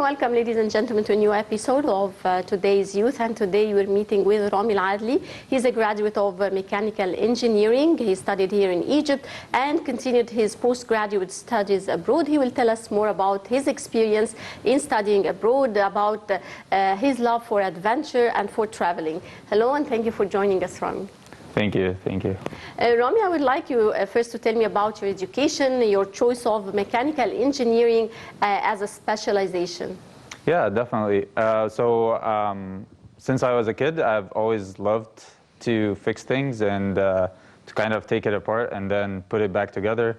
welcome, ladies and gentlemen, to a new episode of Today's Youth. And today we're meeting with Rami Al-Adli. He's a graduate of mechanical engineering. He studied here in Egypt and continued his postgraduate studies abroad. He will tell us more about his experience in studying abroad, about his love for adventure and for traveling. Hello, and thank you for joining us, Rami. Thank you. Thank you. Rami, I would like you first to tell me about your education, your choice of mechanical engineering as a specialization. Yeah, definitely. Since I was a kid, I've always loved to fix things and to kind of take it apart and then put it back together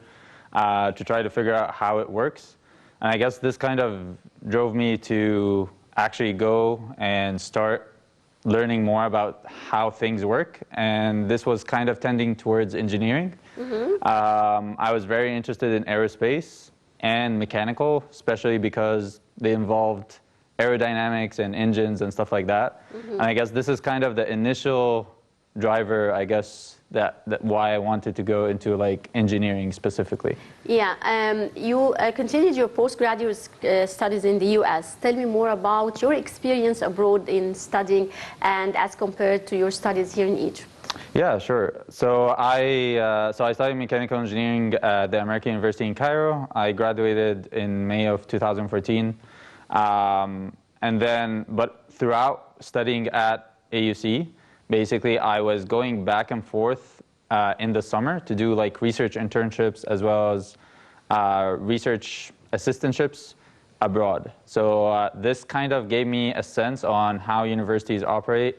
to try to figure out how it works. And I guess this kind of drove me to actually go and start learning more about how things work, and this was kind of tending towards engineering. I was very interested in aerospace and mechanical, especially because they involved aerodynamics and engines and stuff like that. And I guess this is kind of the initial driver, I guess, that why I wanted to go into like engineering specifically. Yeah, you continued your postgraduate studies in the U.S. Tell me more about your experience abroad in studying and as compared to your studies here in Egypt. Yeah, sure. So I studied mechanical engineering at the American University in Cairo. I graduated in May of 2014. But throughout studying at AUC, basically, I was going back and forth in the summer to do like research internships as well as research assistantships abroad. So this kind of gave me a sense on how universities operate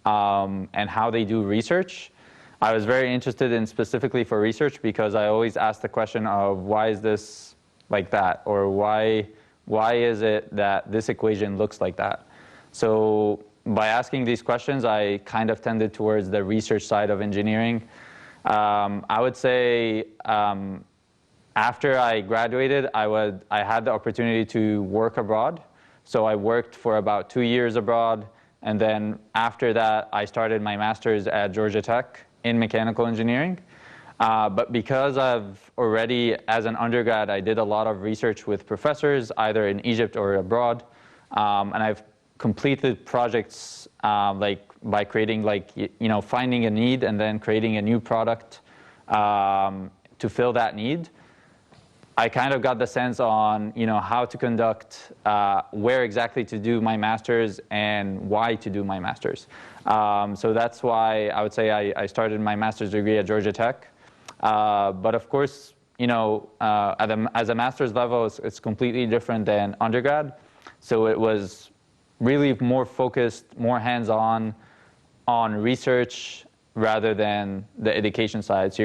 and how they do research. I was very interested in specifically for research because I always asked the question of why is this like that, or why is it that this equation looks like that? So by asking these questions, I kind of tended towards the research side of engineering. I would say after I graduated, I had the opportunity to work abroad. So I worked for about 2 years abroad. And then after that, I started my master's at Georgia Tech in mechanical engineering. But because I've already, as an undergrad, I did a lot of research with professors, either in Egypt or abroad. And I've completed projects like by creating finding a need and then creating a new product to fill that need. I kind of got the sense on how to conduct, where exactly to do my master's and why to do my master's. So that's why I would say I started my master's degree at Georgia Tech. But of course, as a master's level, it's completely different than undergrad. So it was really more focused, more hands-on on research rather than the education side. So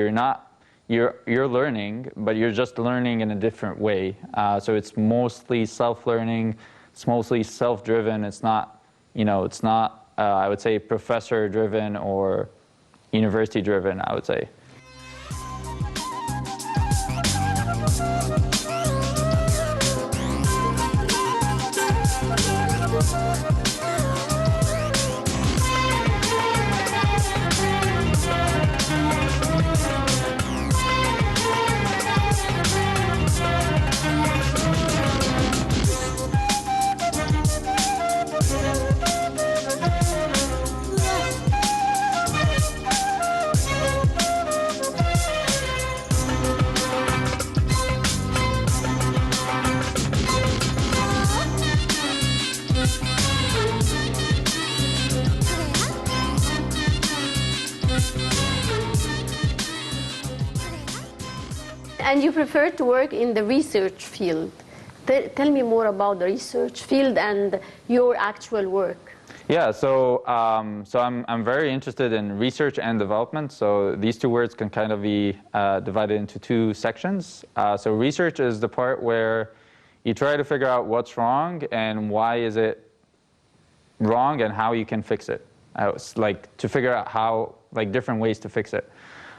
you're learning, but you're just learning in a different way. So it's mostly self-learning, it's mostly self-driven. It's not, I would say, professor-driven or university-driven, I would say. And you prefer to work in the research field. Tell me more about the research field and your actual work. Yeah, so I'm very interested in research and development. So these two words can kind of be divided into two sections. So research is the part where you try to figure out what's wrong and why is it wrong and how you can fix it. Like to figure out how, like different ways to fix it.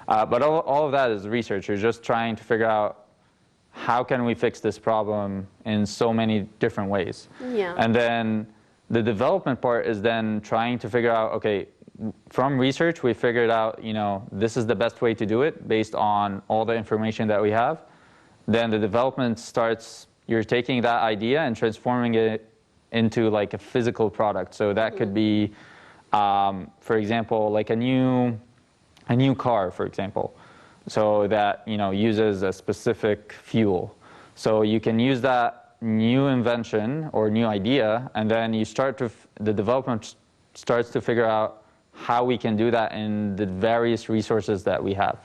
But all of that is research. You're just trying to figure out how can we fix this problem in so many different ways. Yeah. And then the development part is then trying to figure out, okay, from research we figured out, this is the best way to do it based on all the information that we have. Then the development starts you're taking that idea and transforming it into like a physical product. So that could be, for example, like a new car, for example, so that uses a specific fuel. So you can use that new invention or new idea, and then you start to the development starts to figure out how we can do that in the various resources that we have.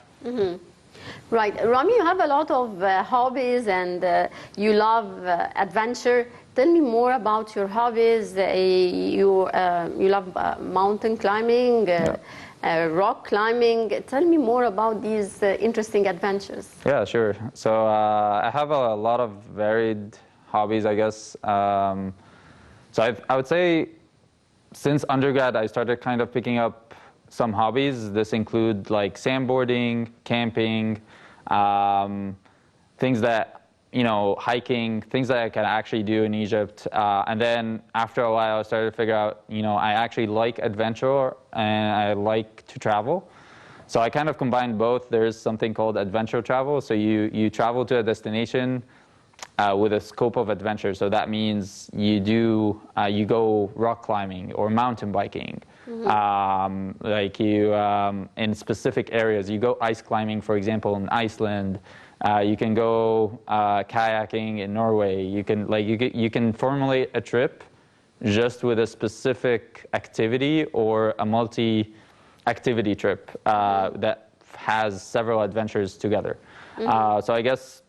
Right, Rami, you have a lot of hobbies, and you love adventure. Tell me more about your hobbies. You love mountain climbing, rock climbing. Tell me more about these interesting adventures. Yeah, sure. So I have a lot of varied hobbies, I guess. So I would say since undergrad, I started kind of picking up some hobbies. This include like sandboarding, camping, things that, hiking, things that I can actually do in Egypt. And then after a while, I started to figure out, I actually like adventure and I like to travel. So I kind of combined both. There's something called adventure travel. So you travel to a destination with a scope of adventure. So that means you go rock climbing or mountain biking. Like in specific areas, you go ice climbing, for example, in Iceland. You can go kayaking in Norway. You can formulate a trip just with a specific activity or a multi-activity trip that has several adventures together. So I guess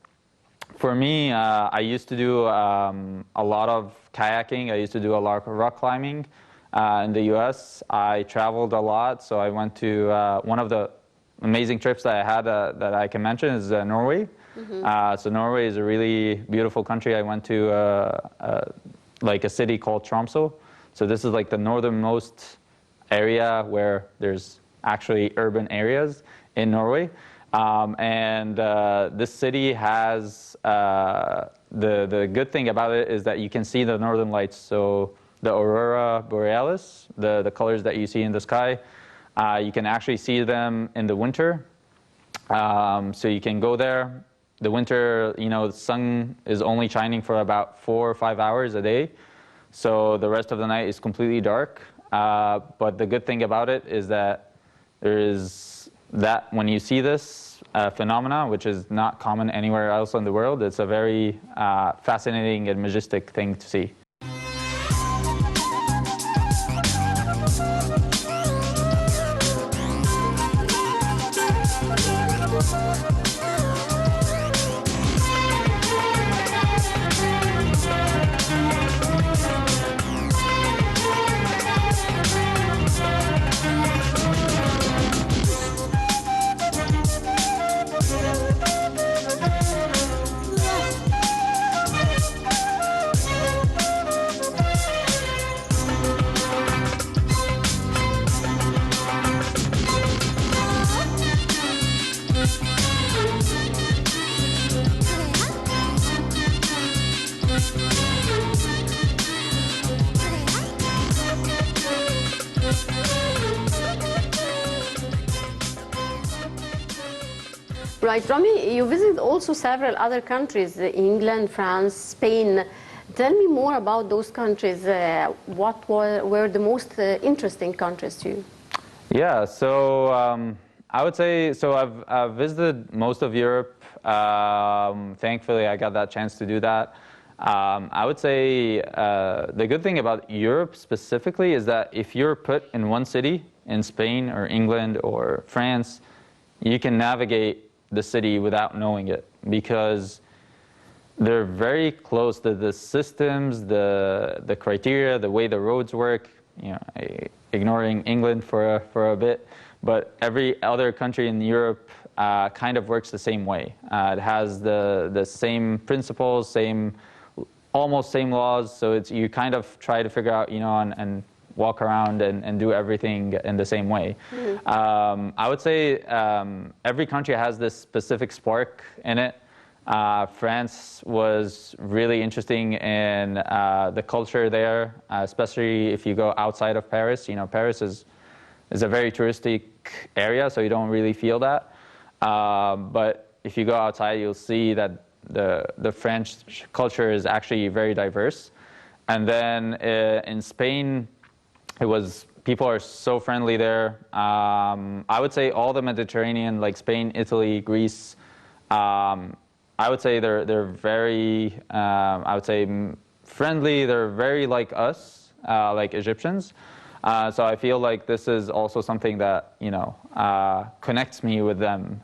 for me, I used to do a lot of kayaking. I used to do a lot of rock climbing in the US. I traveled a lot, so I went to one of the amazing trips that I had that I can mention is Norway. So Norway is a really beautiful country. I went to like a city called Tromsø. So this is like the northernmost area where there's actually urban areas in Norway. And this city has, the good thing about it is that you can see the northern lights. So the aurora borealis, the colors that you see in the sky, you can actually see them in the winter. So you can go there. The winter, the sun is only shining for about 4 or 5 hours a day. So the rest of the night is completely dark. But the good thing about it is that there is that when you see this phenomena, which is not common anywhere else in the world, it's a very fascinating and majestic thing to see. Right, Rami, you visited also several other countries, England, France, Spain. Tell me more about those countries. What were the most interesting countries to you? Yeah, so I would say, so I've visited most of Europe. Thankfully, I got that chance to do that. I would say the good thing about Europe specifically is that if you're put in one city, in Spain or England or France, you can navigate the city without knowing it, because they're very close to the systems, the criteria, the way the roads work. Ignoring England for a bit, but every other country in Europe kind of works the same way. It has the same principles, almost same laws. So you kind of try to figure out, and walk around and do everything in the same way. I would say every country has this specific spark in it. France was really interesting in the culture there, especially if you go outside of Paris. Paris is a very touristic area, so you don't really feel that. But if you go outside, you'll see that the French culture is actually very diverse. And then in Spain, people are so friendly there. I would say all the Mediterranean, like Spain, Italy, Greece, I would say they're very, I would say friendly. They're very like us, like Egyptians. So I feel like this is also something that, connects me with them.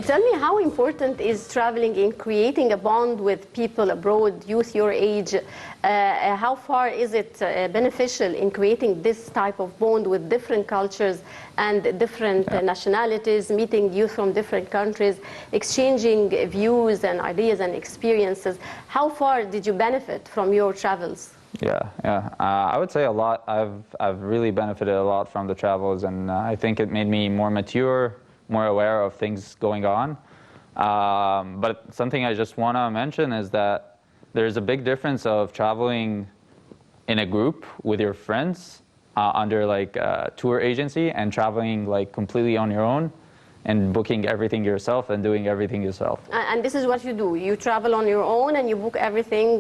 Tell me, how important is traveling in creating a bond with people abroad, youth your age? How far is it beneficial in creating this type of bond with different cultures and different nationalities, meeting youth from different countries, exchanging views and ideas and experiences? How far did you benefit from your travels? Yeah. I would say a lot. I've really benefited a lot from the travels, and I think it made me more mature, more aware of things going on. But something I just want to mention is that there's a big difference of traveling in a group with your friends under like a tour agency and traveling like completely on your own and booking everything yourself and doing everything yourself. And this is what you do? You travel on your own and you book everything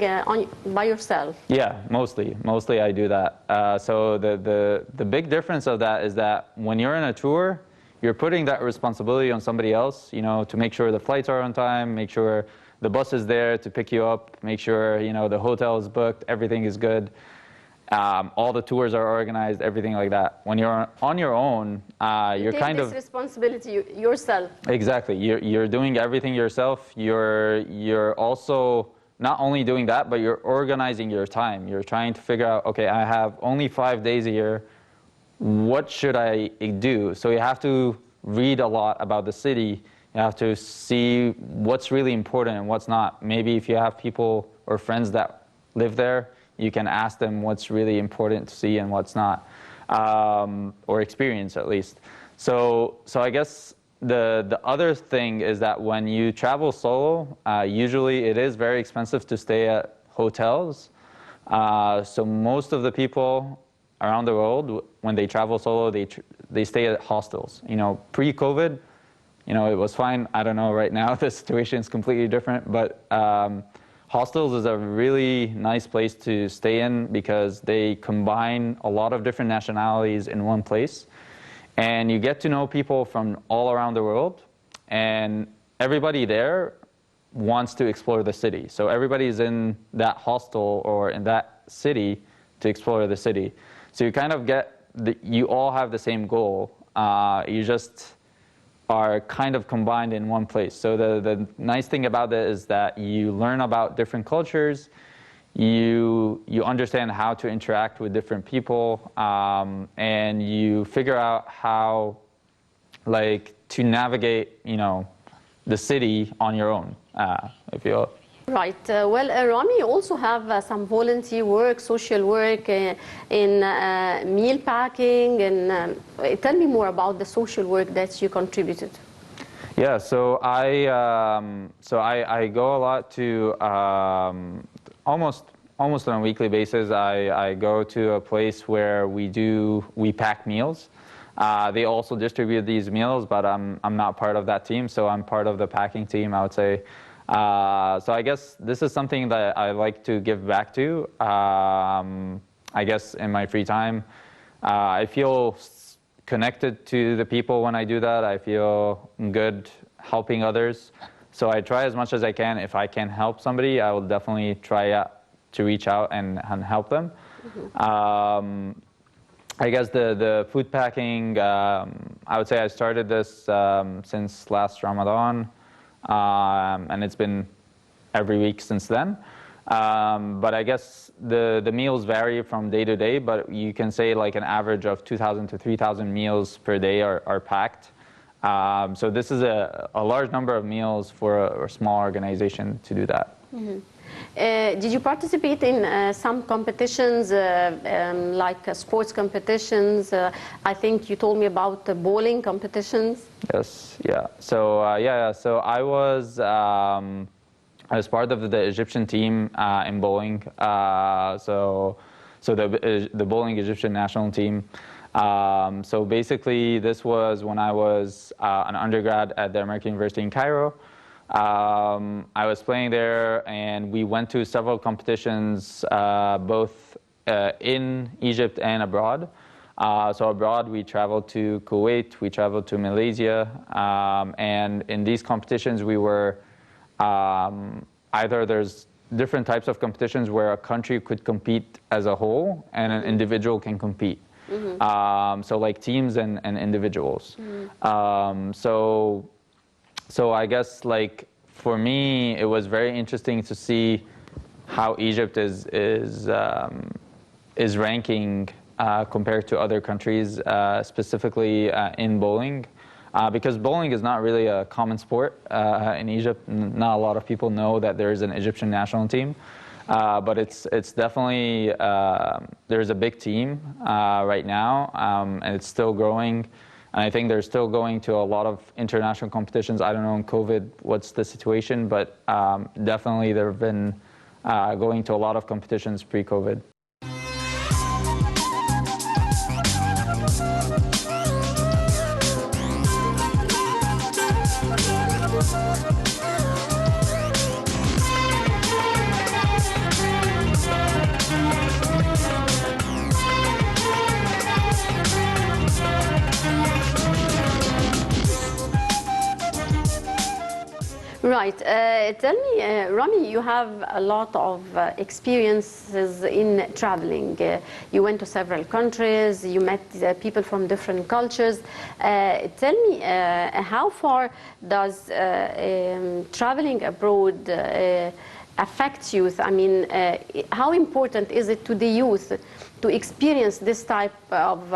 by yourself? Yeah, mostly I do that. So the big difference of that is that when you're in a tour, you're putting that responsibility on somebody else, to make sure the flights are on time, make sure the bus is there to pick you up, make sure, the hotel is booked, everything is good. All the tours are organized, everything like that. When you're on your own, you're kind of... this responsibility yourself. Exactly. You're doing everything yourself. You're also not only doing that, but you're organizing your time. You're trying to figure out, okay, I have only 5 days a year. What should I do? So you have to read a lot about the city. You have to see what's really important and what's not. Maybe if you have people or friends that live there, you can ask them what's really important to see and what's not, or experience at least. So I guess the other thing is that when you travel solo, usually it is very expensive to stay at hotels. So most of the people around the world, when they travel solo, they stay at hostels. Pre-COVID, it was fine. I don't know right now, the situation is completely different, but hostels is a really nice place to stay in because they combine a lot of different nationalities in one place. And you get to know people from all around the world, and everybody there wants to explore the city. So everybody's in that hostel or in that city to explore the city. So you kind of you all have the same goal. You just are kind of combined in one place. So the nice thing about it is that you learn about different cultures, you understand how to interact with different people, and you figure out how to navigate the city on your own, if you will. Right. Rami, you also have some volunteer work, social work in meal packing, and tell me more about the social work that you contributed. Yeah, so I go a lot to almost on a weekly basis. I go to a place where we pack meals. They also distribute these meals, but I'm not part of that team, so I'm part of the packing team, I would say. So I guess this is something that I like to give back to. I guess in my free time, I feel connected to the people when I do that. I feel good helping others. So I try as much as I can. If I can help somebody, I will definitely try to reach out and help them. I guess the food packing, I would say I started this since last Ramadan, and it's been every week since then. But I guess the meals vary from day to day, but you can say like an average of 2,000 to 3,000 meals per day are packed. So this is a large number of meals for a small organization to do that. Mm-hmm. Did you participate in some competitions, like sports competitions? I think you told me about the bowling competitions. Yes, yeah. So so I was part of the Egyptian team in bowling. So the bowling Egyptian national team. So basically, this was when I was an undergrad at the American University in Cairo. I was playing there, and we went to several competitions, both in Egypt and abroad. So abroad, we traveled to Kuwait, we traveled to Malaysia, and in these competitions, we were either there's different types of competitions where a country could compete as a whole, and an individual can compete. Mm-hmm. So like teams and individuals. Mm-hmm. So I guess like for me, it was very interesting to see how Egypt is ranking compared to other countries, specifically in bowling, because bowling is not really a common sport in Egypt. Not a lot of people know that there is an Egyptian national team, but it's definitely there's a big team right now, and it's still growing. And I think they're still going to a lot of international competitions. I don't know in COVID what's the situation, but definitely they've been going to a lot of competitions pre-COVID. Right. Tell me, Rami, you have a lot of experiences in traveling. You went to several countries, you met people from different cultures. Tell me, how far does traveling abroad affect youth? I mean, how important is it to the youth to experience this type of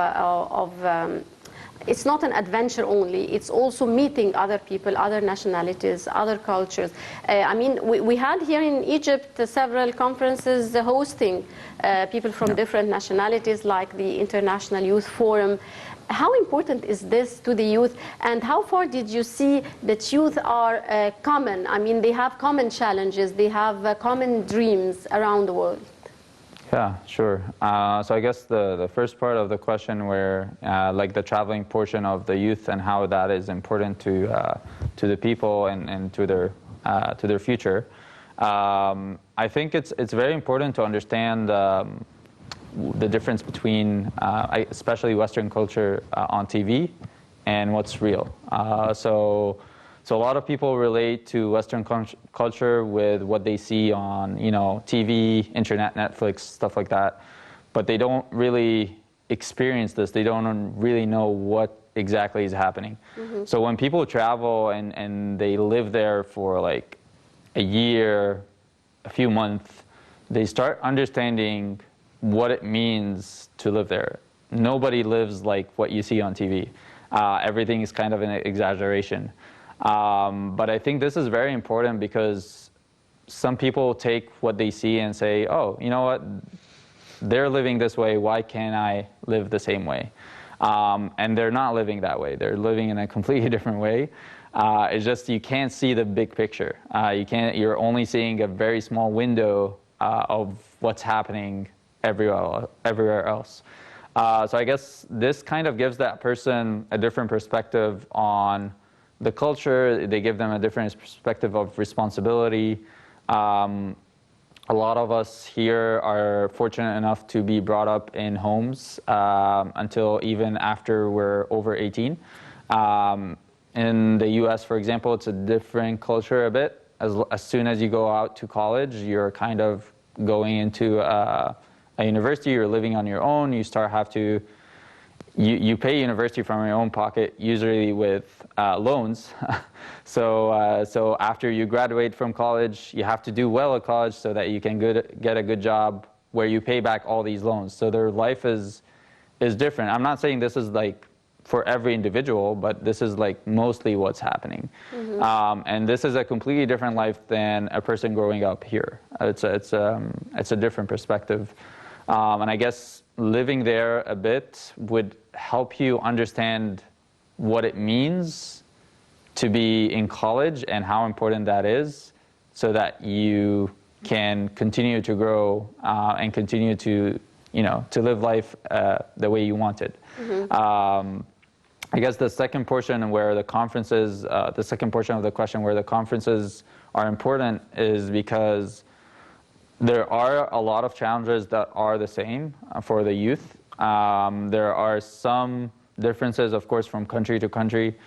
it's not an adventure only, it's also meeting other people, other nationalities, other cultures. I mean, we had here in Egypt several conferences hosting people from different nationalities, like the International Youth Forum. How important is this to the youth, and how far did you see that youth are common? I mean, they have common challenges, they have common dreams around the world. Yeah, sure. So I guess the first part of the question, where like the traveling portion of the youth and how that is important to the people and to their future. I think it's very important to understand the difference between especially Western culture on TV and what's real. So a lot of people relate to Western culture with what they see on, TV, internet, Netflix, stuff like that. But they don't really experience this. They don't really know what exactly is happening. Mm-hmm. So when people travel and they live there for like a year, a few months, they start understanding what it means to live there. Nobody lives like what you see on TV. Everything is kind of an exaggeration. But I think this is very important because some people take what they see and say, oh, you know what, they're living this way, why can't I live the same way? And they're not living that way. They're living in a completely different way. It's just you can't see the big picture. You're only seeing a very small window of what's happening everywhere else. So I guess this kind of gives that person a different perspective on the culture. They give them a different perspective of responsibility. A lot of us here are fortunate enough to be brought up in homes until even after we're over 18. In the US, for example, it's a different culture a bit. As soon as you go out to college, you're kind of going into a university, you're living on your own, you start have to you pay university from your own pocket, usually with loans. So after you graduate from college, you have to do well at college so that you can get a good job where you pay back all these loans. So their life is different. I'm not saying this is like for every individual, but this is like mostly what's happening. And this is a completely different life than a person growing up here. It's a different perspective. And I guess living there a bit would help you understand what it means to be in college and how important that is, so that you can continue to grow and continue to live life the way you want it. I guess the second portion where the conferences, the second portion of the question where the conferences are important is because there are a lot of challenges that are the same for the youth. There are some differences, of course, from country to country,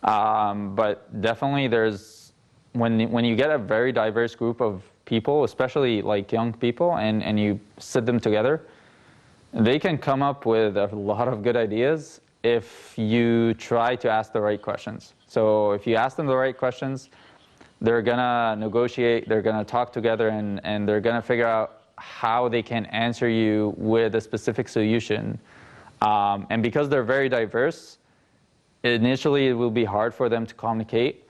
but definitely there's, when you get a very diverse group of people, especially like young people, and you sit them together, they can come up with a lot of good ideas if you try to ask the right questions. So if you ask them the right questions, they're gonna negotiate, they're gonna talk together, and they're gonna figure out how they can answer you with a specific solution. And because they're very diverse, initially it will be hard for them to communicate,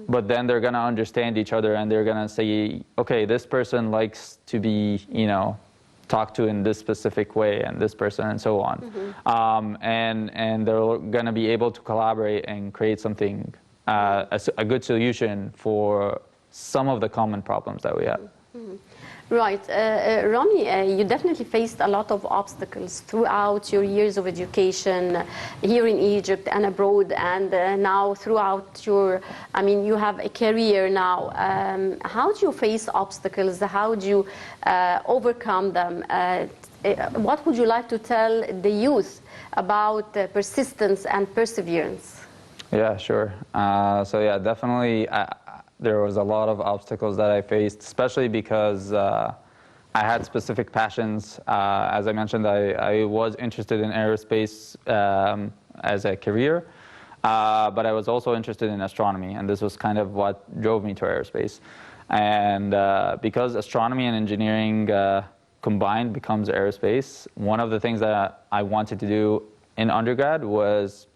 but then they're gonna understand each other, and they're gonna say, okay, this person likes to be, talked to in this specific way, and this person, and so on. And they're gonna be able to collaborate and create something, a good solution for some of the common problems that we have. Right. Rami, you definitely faced a lot of obstacles throughout your years of education here in Egypt and abroad, and now throughout your, you have a career now. How do you face obstacles? How do you overcome them? What would you like to tell the youth about persistence and perseverance? Yeah, sure. So yeah, definitely. There was a lot of obstacles that I faced, especially because I had specific passions. As I mentioned, I was interested in aerospace as a career, but I was also interested in astronomy, and this was kind of what drove me to aerospace. And because astronomy and engineering combined becomes aerospace, one of the things that I wanted to do in undergrad was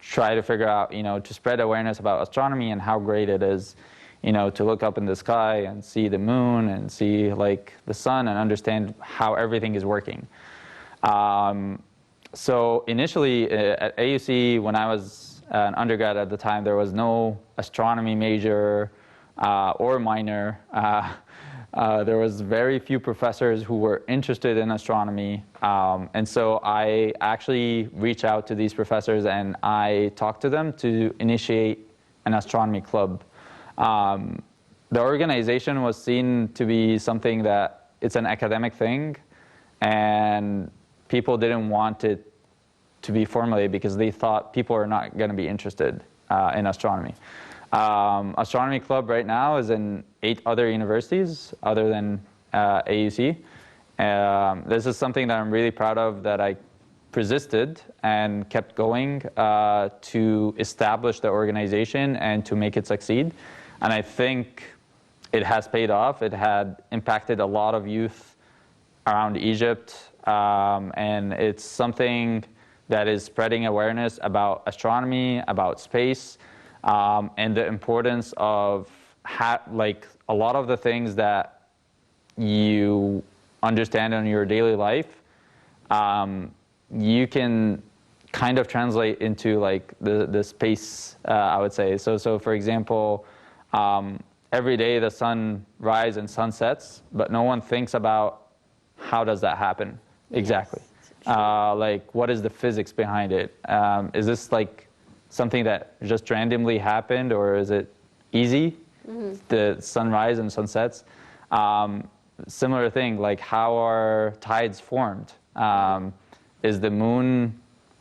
try to figure out, to spread awareness about astronomy and how great it is, to look up in the sky and see the moon and see like the sun and understand how everything is working. So initially at AUC, when I was an undergrad at the time, there was no astronomy major or minor. There was very few professors who were interested in astronomy, and so I actually reached out to these professors and I talked to them to initiate an astronomy club. The organization was seen to be something that it's an academic thing, and people didn't want it to be formulated because they thought people are not going to be interested in astronomy. Astronomy Club right now is in 8 other universities other than AUC. This is something that I'm really proud of, that I persisted and kept going to establish the organization and to make it succeed. And I think it has paid off. It had impacted a lot of youth around Egypt, and it's something that is spreading awareness about astronomy, about space, and the importance of like a lot of the things that you understand in your daily life, you can kind of translate into like the space, I would say. So for example, every day the sun rises and sun sets, but no one thinks about how does that happen exactly. Yes. Like what is the physics behind it? Is this like something that just randomly happened, or is it easy? The sunrise and sunsets. Similar thing, like how are tides formed? Is the moon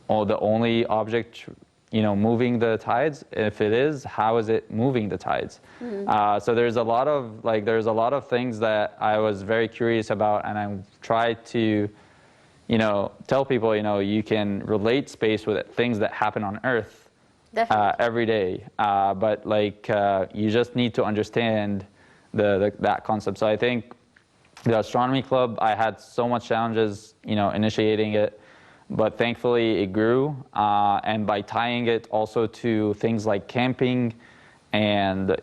the only object moving the tides? If it is, how is it moving the tides? So there's a lot of things that I was very curious about, and I tried to tell people, you can relate space with things that happen on Earth every day. But like, you just need to understand that concept. So I think the astronomy club, I had so much challenges, initiating it, but thankfully it grew. And by tying it also to things like camping and,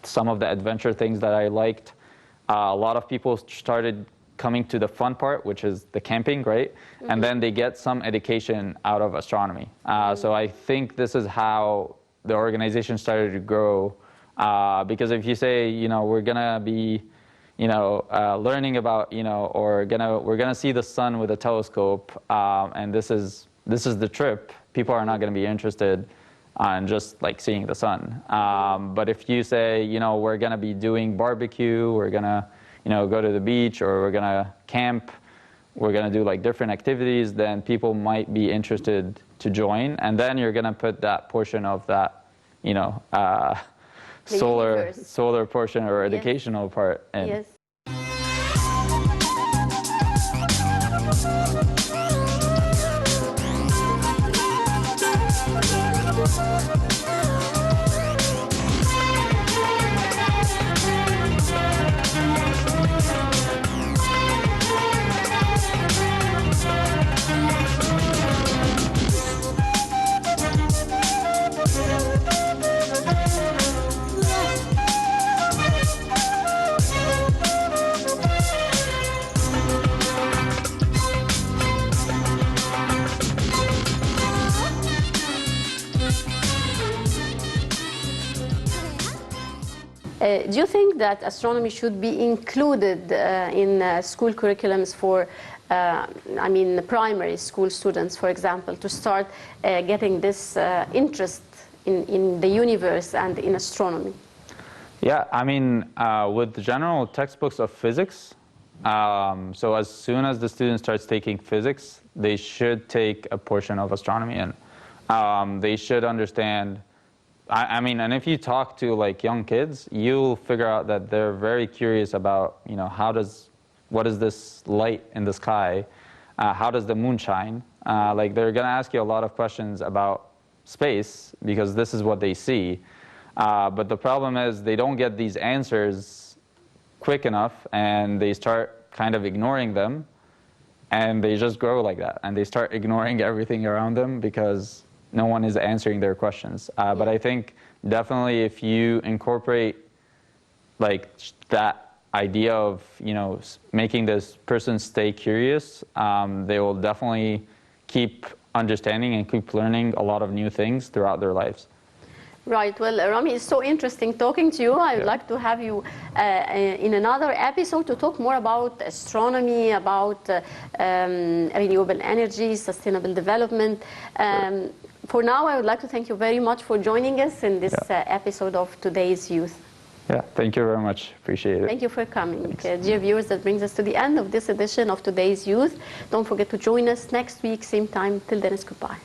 some of the adventure things that I liked, a lot of people started coming to the fun part, which is the camping, right? Mm-hmm. And then they get some education out of astronomy. So I think this is how the organization started to grow. Because if you say, we're gonna be, learning about, or we're gonna see the sun with a telescope, and this is the trip, people are not gonna be interested on just like seeing the sun. But if you say, we're gonna be doing barbecue, we're gonna, go to the beach, or we're gonna camp, we're gonna do like different activities, then people might be interested to join, and then you're gonna put that portion of that, solar portion or educational part in. Yes. Do you think that astronomy should be included in school curriculums for, primary school students, for example, to start getting this interest in the universe and in astronomy? Yeah, with the general textbooks of physics, so as soon as the student starts taking physics, they should take a portion of astronomy, and they should understand. And if you talk to like young kids, you'll figure out that they're very curious about, what is this light in the sky? How does the moon shine? Like they're gonna ask you a lot of questions about space because this is what they see. But the problem is they don't get these answers quick enough, and they start kind of ignoring them, and they just grow like that, and they start ignoring everything around them because no one is answering their questions. But I think definitely if you incorporate like that idea of, making this person stay curious, they will definitely keep understanding and keep learning a lot of new things throughout their lives. Right. Well, Rami, it's so interesting talking to you. I would like to have you in another episode to talk more about astronomy, about renewable energy, sustainable development. For now, I would like to thank you very much for joining us in this episode of Today's Youth. Yeah, thank you very much. Appreciate it. Thank you for coming. Dear viewers, that brings us to the end of this edition of Today's Youth. Don't forget to join us next week, same time. Till then, it's goodbye.